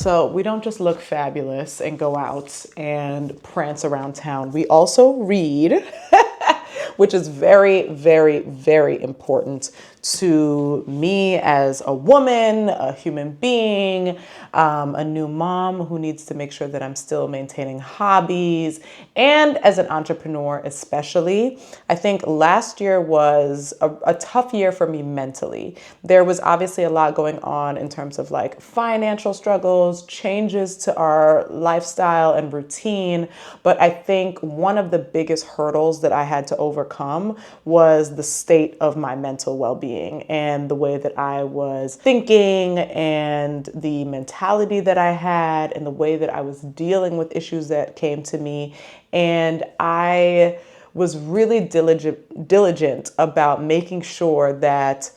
So we don't just look fabulous and go out and prance around town. We also read, which is very, very, very important to me as a woman, a human being, a new mom who needs to make sure that I'm still maintaining hobbies, and as an entrepreneur especially. I think last year was a tough year for me mentally. There was obviously a lot going on in terms of like financial struggles, changes to our lifestyle and routine, but I think one of the biggest hurdles that I had to overcome was the state of my mental well-being and the way that I was thinking and the mentality that I had and the way that I was dealing with issues that came to me. And I was really diligent about making sure that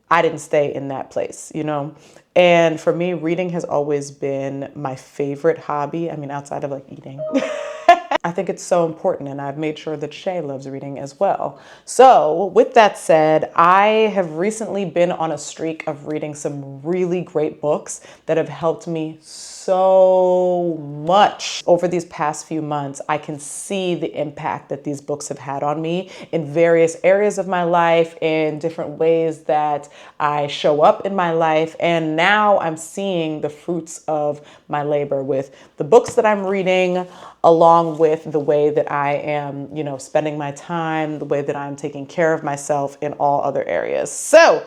I didn't stay in that place, you know? And for me, reading has always been my favorite hobby. I mean, outside of like eating. I think it's so important, and I've made sure that Shay loves reading as well. So with that said, I have recently been on a streak of reading some really great books that have helped me so much. Over these past few months, I can see the impact that these books have had on me in various areas of my life, in different ways that I show up in my life. And now I'm seeing the fruits of my labor with the books that I'm reading, along with the way that I am, you know, spending my time, the way that I'm taking care of myself in all other areas. So,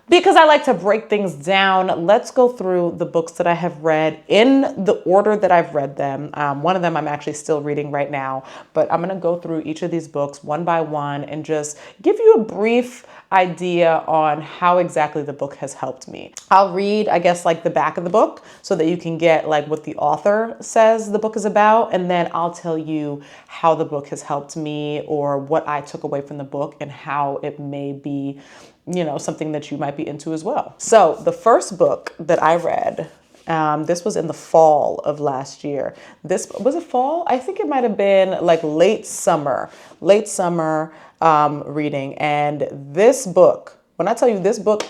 because I like to break things down, let's go through the books that I have read in the order that I've read them. One of them I'm actually still reading right now, but I'm going to go through each of these books one by one and just give you a brief idea on how exactly the book has helped me. I'll read, I guess, like the back of the book so that you can get like what the author says the book is about. And then I'll tell you how the book has helped me or what I took away from the book and how it may be, you know, something that you might be into as well. So the first book that I read, this was in the fall of last year. This was a fall. I think it might have been like late summer reading. And this book, when I tell you this book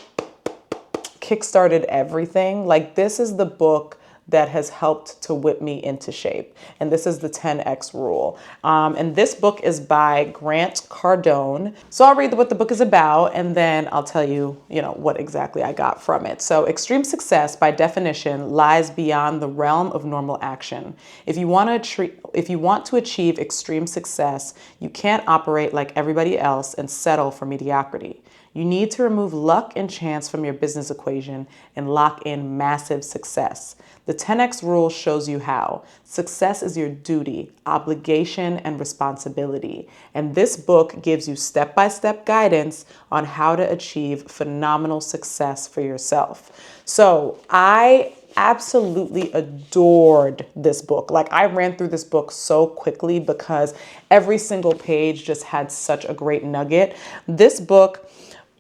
kickstarted everything, like this is the book that has helped to whip me into shape. And this is the 10X rule. And this book is by Grant Cardone. So I'll read what the book is about, and then I'll tell you, you know, what exactly I got from it. So extreme success, by definition, lies beyond the realm of normal action. If you want to achieve extreme success, you can't operate like everybody else and settle for mediocrity. You need to remove luck and chance from your business equation and lock in massive success. The 10X rule shows you how. Success is your duty, obligation, and responsibility. And this book gives you step-by-step guidance on how to achieve phenomenal success for yourself. So I absolutely adored this book. Like I ran through this book so quickly because every single page just had such a great nugget. This book,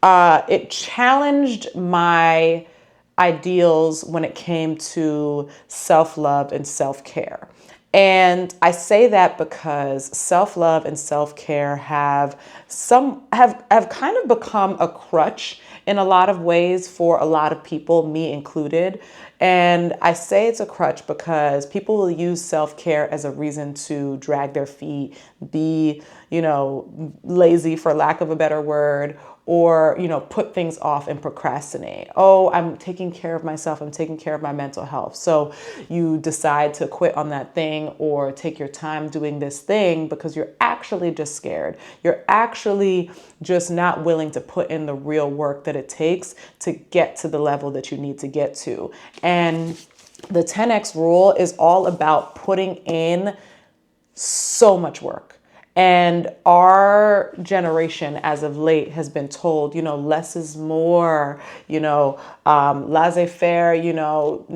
it challenged my ideals when it came to self-love and self-care. And I say that because self-love and self-care have kind of become a crutch in a lot of ways for a lot of people, me included. And I say it's a crutch because people will use self-care as a reason to drag their feet, be, you know, lazy for lack of a better word, or, you know, put things off and procrastinate. Oh, I'm taking care of myself. I'm taking care of my mental health. So you decide to quit on that thing or take your time doing this thing because you're actually just scared. You're actually just not willing to put in the real work that it takes to get to the level that you need to get to. And the 10X rule is all about putting in so much work. And our generation as of late has been told, you know, less is more, you know, laissez-faire, you know,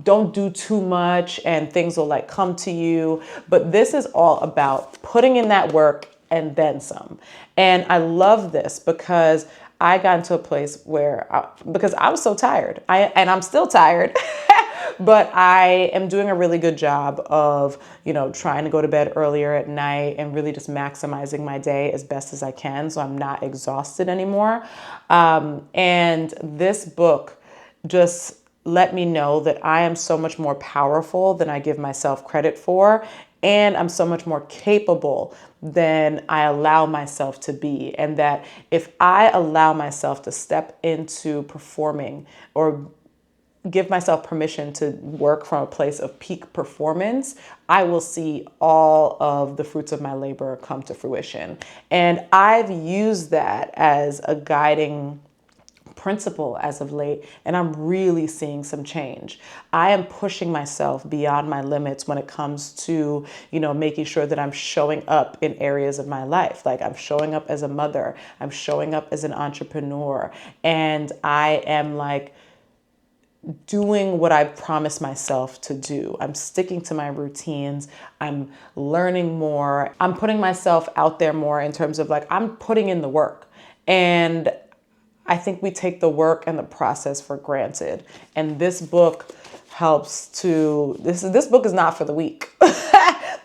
don't do too much and things will like come to you. But this is all about putting in that work and then some. And I love this because I got into a place where, because I was so tired, and I'm still tired, but I am doing a really good job of, you know, trying to go to bed earlier at night and really just maximizing my day as best as I can so I'm not exhausted anymore. And this book just let me know that I am so much more powerful than I give myself credit for. And I'm so much more capable than I allow myself to be. And that if I allow myself to step into performing or give myself permission to work from a place of peak performance, I will see all of the fruits of my labor come to fruition. And I've used that as a guiding principle as of late, and I'm really seeing some change. I am pushing myself beyond my limits when it comes to, making sure that I'm showing up in areas of my life. Like, I'm showing up as a mother, I'm showing up as an entrepreneur, and I am like doing what I promised myself to do. I'm sticking to my routines. I'm learning more. I'm putting myself out there more in terms of like, I'm putting in the work. And I think we take the work and the process for granted. And this book helps to, this book is not for the weak.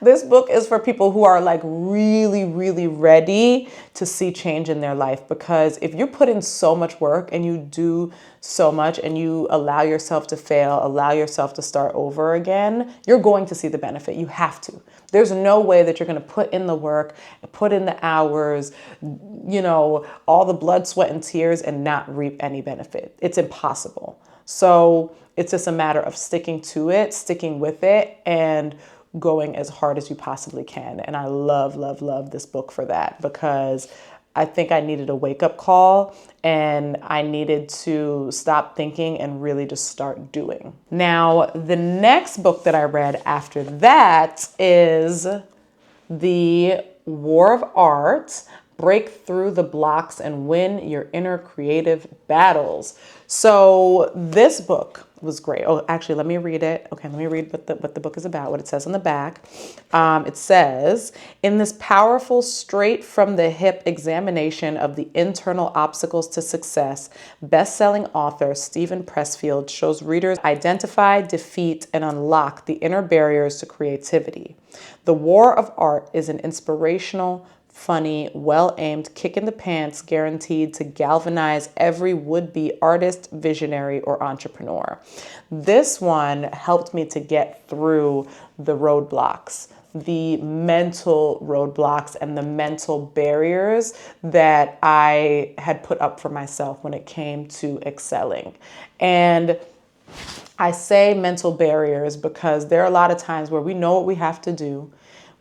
This book is for people who are like really, really ready to see change in their life. Because if you put in so much work and you do so much and you allow yourself to fail, allow yourself to start over again, you're going to see the benefit. You have to. There's no way that you're going to put in the work, put in the hours, all the blood, sweat, and tears and not reap any benefit. It's impossible. So it's just a matter of sticking to it, sticking with it, and going as hard as you possibly can. And I love, love, love this book for that, because I think I needed a wake-up call and I needed to stop thinking and really just start doing. Now, the next book that I read after that is The War of Art: Break Through the Blocks and Win Your Inner Creative Battles. So this book was great. Oh, actually, let me read it. Okay, let me read what the book is about, what it says on the back. It says, in this powerful, straight from the hip examination of the internal obstacles to success, best-selling author Stephen Pressfield shows readers identify, defeat, and unlock the inner barriers to creativity. The War of Art is an inspirational, funny, well-aimed kick in the pants guaranteed to galvanize every would-be artist, visionary, or entrepreneur. This one helped me to get through the roadblocks, the mental roadblocks and the mental barriers that I had put up for myself when it came to excelling. And I say mental barriers because there are a lot of times where we know what we have to do.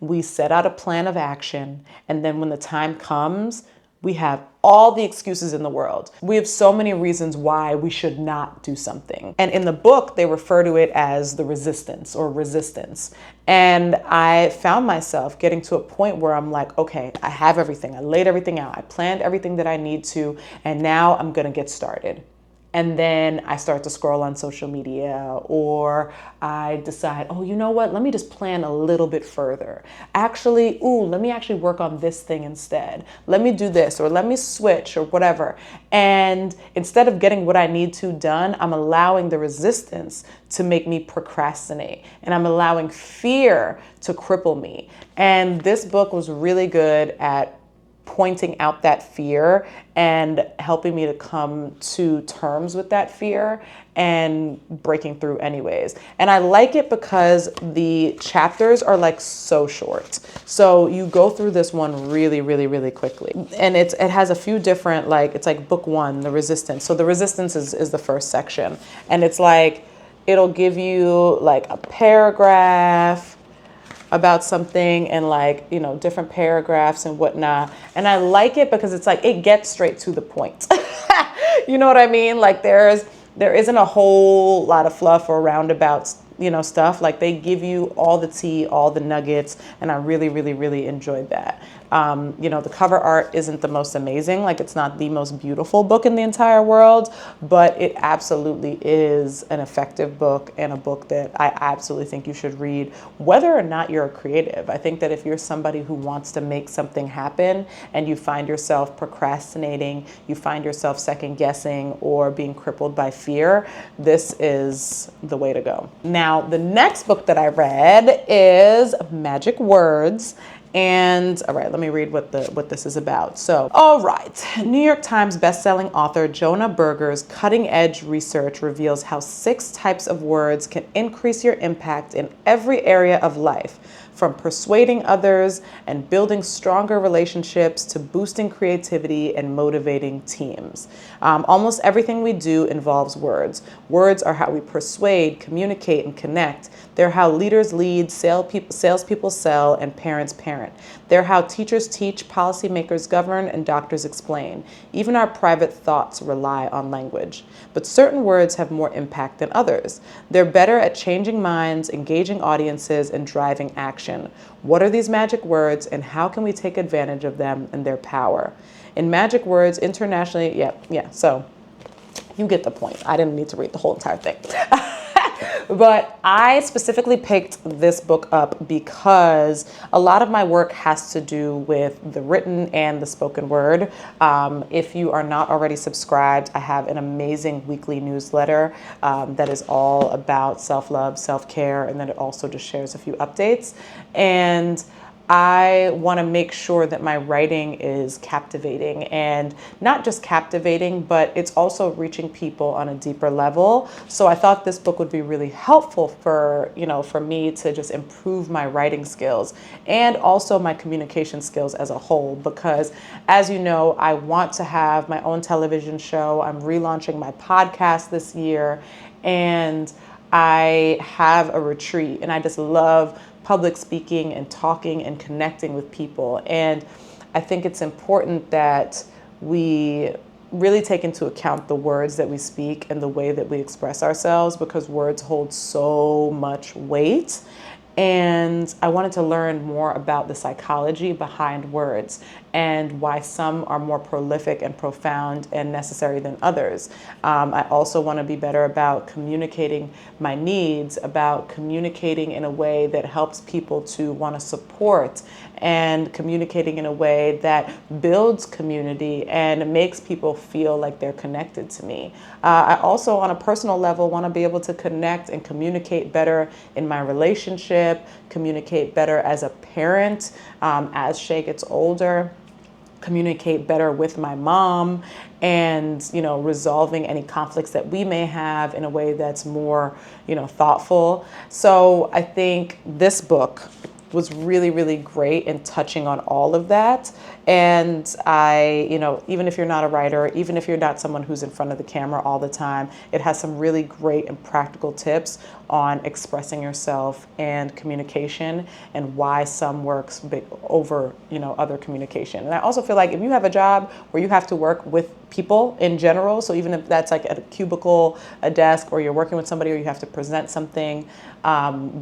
We set out a plan of action, and then when the time comes, we have all the excuses in the world. We have so many reasons why we should not do something. And in the book, they refer to it as the resistance or resistance. And I found myself getting to a point where I'm like, okay, I have everything. I laid everything out. I planned everything that I need to, and now I'm gonna get started. And then I start to scroll on social media, or I decide, oh, you know what? Let me just plan a little bit further. Actually, let me actually work on this thing instead. Let me do this, or let me switch, or whatever. And instead of getting what I need to done, I'm allowing the resistance to make me procrastinate. And I'm allowing fear to cripple me. And this book was really good at pointing out that fear and helping me to come to terms with that fear and breaking through anyways. And I like it because the chapters are like so short. So you go through this one really, really, really quickly. And it has a few different, it's like book one, the resistance. So the resistance is the first section. And it's like, it'll give you like a paragraph about something and different paragraphs and whatnot. And I like it because it's like, it gets straight to the point. You know what I mean? Like there isn't a whole lot of fluff or roundabout, stuff. Like they give you all the tea, all the nuggets. And I really, really, really enjoyed that. The cover art isn't the most amazing. Like it's not the most beautiful book in the entire world, but it absolutely is an effective book and a book that I absolutely think you should read, whether or not you're a creative. I think that if you're somebody who wants to make something happen and you find yourself procrastinating, you find yourself second guessing or being crippled by fear, this is the way to go. Now, the next book that I read is Magic Words. And all right, let me read what this is about. So, all right, New York Times bestselling author Jonah Berger's cutting-edge research reveals how 6 types of words can increase your impact in every area of life, from persuading others and building stronger relationships to boosting creativity and motivating teams. Almost everything we do involves words. Words are how we persuade, communicate, and connect. They're how leaders lead, salespeople sell, and parents parent. They're how teachers teach, policymakers govern, and doctors explain. Even our private thoughts rely on language. But certain words have more impact than others. They're better at changing minds, engaging audiences, and driving action. What are these magic words, and how can we take advantage of them and their power? In Magic Words internationally, so you get the point. I didn't need to read the whole entire thing. But I specifically picked this book up because a lot of my work has to do with the written and the spoken word. If you are not already subscribed, I have an amazing weekly newsletter that is all about self-love, self-care, and then it also just shares a few updates. And I want to make sure that my writing is captivating, and not just captivating, but it's also reaching people on a deeper level. So I thought this book would be really helpful for me to just improve my writing skills and also my communication skills as a whole, because as you know, I want to have my own television show. I'm relaunching my podcast this year, and I have a retreat, and I just love public speaking and talking and connecting with people. And I think it's important that we really take into account the words that we speak and the way that we express ourselves, because words hold so much weight. And I wanted to learn more about the psychology behind words and why some are more prolific and profound and necessary than others. I also want to be better about communicating my needs, about communicating in a way that helps people to want to support, and communicating in a way that builds community and makes people feel like they're connected to me. I also, on a personal level, want to be able to connect and communicate better in my relationship, communicate better as a parent as Shay gets older, communicate better with my mom, and resolving any conflicts that we may have in a way that's more thoughtful. So I think this book was really, really great in touching on all of that. And I, even if you're not a writer, even if you're not someone who's in front of the camera all the time, it has some really great and practical tips on expressing yourself and communication, and why some works over, other communication. And I also feel like if you have a job where you have to work with people in general, so even if that's like at a cubicle, a desk, or you're working with somebody, or you have to present something,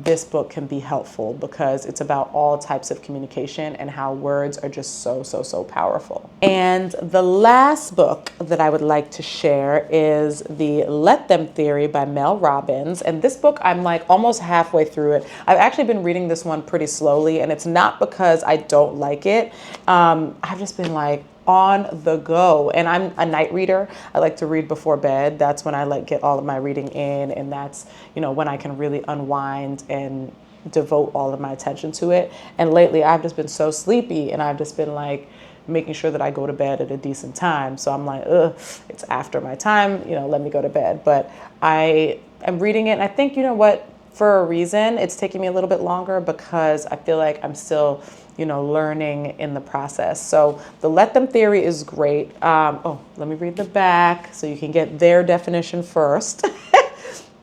this book can be helpful, because it's about all types of communication and how words are just so powerful. And the last book that I would like to share is The Let Them Theory by Mel Robbins. And this book, I'm like almost halfway through it. I've actually been reading this one pretty slowly, and it's not because I don't like it. I've just been like on the go, and I'm a night reader. I like to read before bed. That's when I get all of my reading in, and that's when I can really unwind and devote all of my attention to it. And lately I've just been so sleepy, and I've just been like making sure that I go to bed at a decent time. So I'm like, it's after my time, let me go to bed. But I am reading it, and I think, for a reason, it's taking me a little bit longer, because I feel like I'm still learning in the process. So the Let Them Theory is great. Let me read the back so you can get their definition first.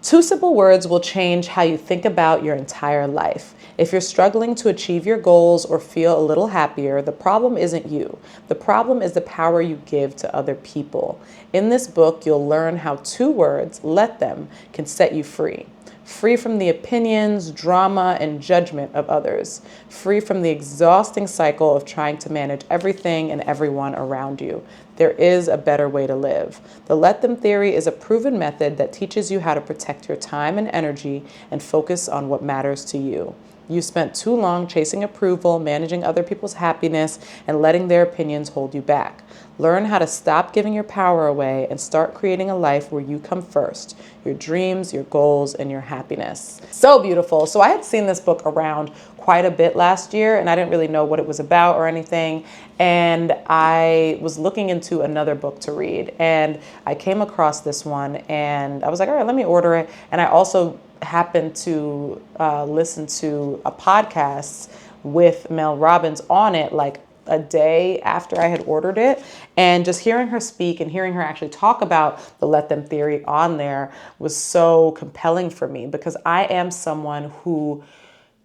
2 simple words will change how you think about your entire life. If you're struggling to achieve your goals or feel a little happier, the problem isn't you. The problem is the power you give to other people. In this book, you'll learn how 2 words, let them, can set you free. Free from the opinions, drama, and judgment of others. Free from the exhausting cycle of trying to manage everything and everyone around you. There is a better way to live. The Let Them Theory is a proven method that teaches you how to protect your time and energy and focus on what matters to you. You spent too long chasing approval, managing other people's happiness, and letting their opinions hold you back. Learn how to stop giving your power away and start creating a life where you come first. Your dreams, your goals, and your happiness. So beautiful. So I had seen this book around quite a bit last year, and I didn't really know what it was about or anything. And I was looking into another book to read, and I came across this one, and I was like, all right, let me order it. And I also happened to listen to a podcast with Mel Robbins on it, like a day after I had ordered it. And just hearing her speak and hearing her actually talk about the let them theory on there was so compelling for me, because I am someone who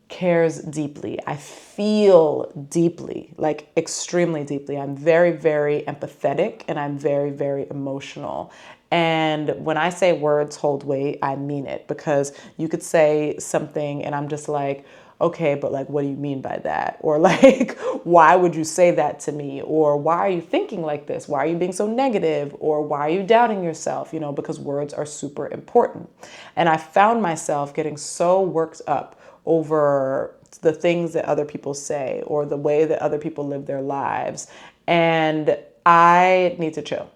cares deeply. I feel deeply, like extremely deeply. I'm very, very empathetic, and I'm very, very emotional. And when I say words hold weight, I mean it, because you could say something and I'm just like, okay, but like, what do you mean by that? Or like, why would you say that to me? Or why are you thinking like this? Why are you being so negative? Or why are you doubting yourself? You know, because words are super important. And I found myself getting so worked up over the things that other people say or the way that other people live their lives. And I need to chill.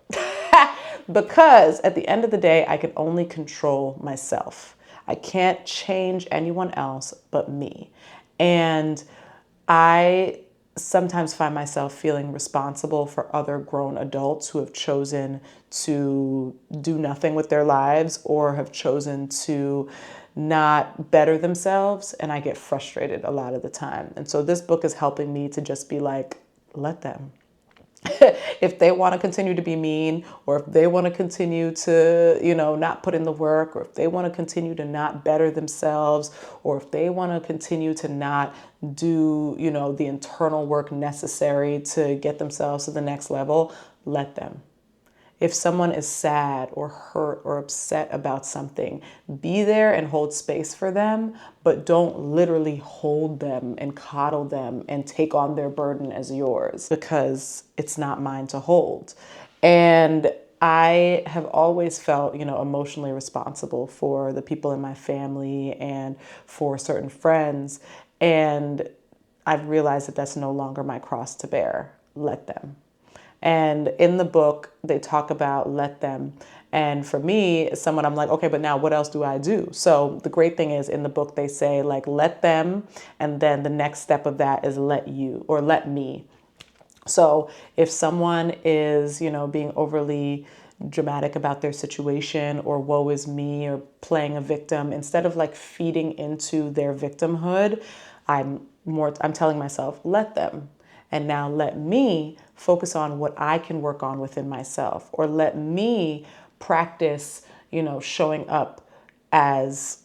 Because at the end of the day, I can only control myself. I can't change anyone else but me. And I sometimes find myself feeling responsible for other grown adults who have chosen to do nothing with their lives or have chosen to not better themselves. And I get frustrated a lot of the time. And so this book is helping me to just be like, let them. If they want to continue to be mean, or if they want to continue to, not put in the work, or if they want to continue to not better themselves, or if they want to continue to not do, the internal work necessary to get themselves to the next level, let them. If someone is sad or hurt or upset about something, be there and hold space for them, but don't literally hold them and coddle them and take on their burden as yours, because it's not mine to hold. And I have always felt, emotionally responsible for the people in my family and for certain friends. And I've realized that that's no longer my cross to bear. Let them. And in the book, they talk about let them. And for me, as someone, I'm like, okay, but now what else do I do? So the great thing is in the book, they say like, let them. And then the next step of that is let you, or let me. So if someone is, being overly dramatic about their situation, or woe is me, or playing a victim, instead of like feeding into their victimhood, I'm telling myself, let them. And now let me focus on what I can work on within myself, or let me practice, showing up as,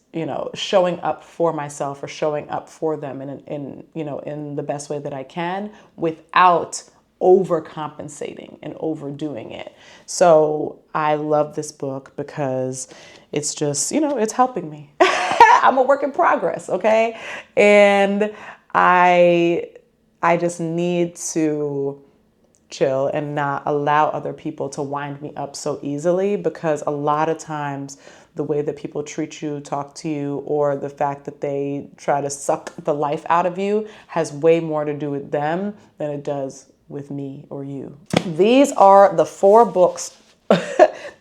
showing up for myself or showing up for them in the best way that I can without overcompensating and overdoing it. So I love this book because it's just, it's helping me. I'm a work in progress. Okay. And I just need to chill and not allow other people to wind me up so easily, because a lot of times the way that people treat you, talk to you, or the fact that they try to suck the life out of you has way more to do with them than it does with me or you. These are the 4 books.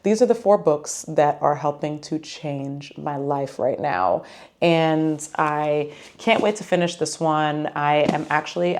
These are the 4 books that are helping to change my life right now. And I can't wait to finish this one. I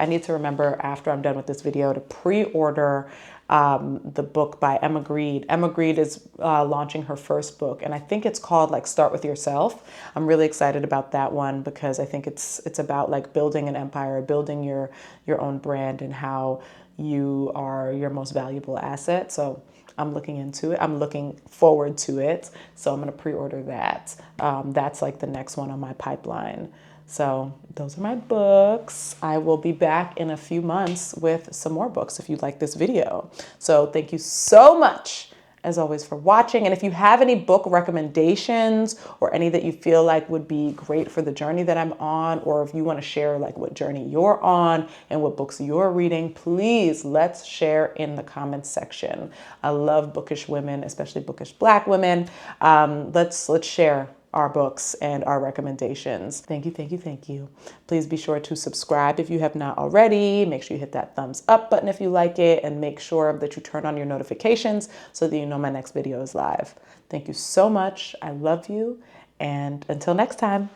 need to remember after I'm done with this video to pre-order the book by Emma Grede. Emma Grede is launching her first book, and I think it's called like Start With Yourself. I'm really excited about that one because I think it's about like building an empire, building your own brand, and how you are your most valuable asset. So I'm looking into it. I'm looking forward to it. So I'm going to pre-order that. That's like the next one on my pipeline. So those are my books. I will be back in a few months with some more books if you like this video. So thank you so much, as always, for watching. And if you have any book recommendations or any that you feel like would be great for the journey that I'm on, or if you want to share like what journey you're on and what books you're reading, please let's share in the comments section. I love bookish women, especially bookish Black women. Let's share our books and our recommendations. Thank you, thank you, thank you. Please be sure to subscribe if you have not already. Make sure you hit that thumbs up button if you like it, and make sure that you turn on your notifications so that you know my next video is live. Thank you so much. I love you. And until next time.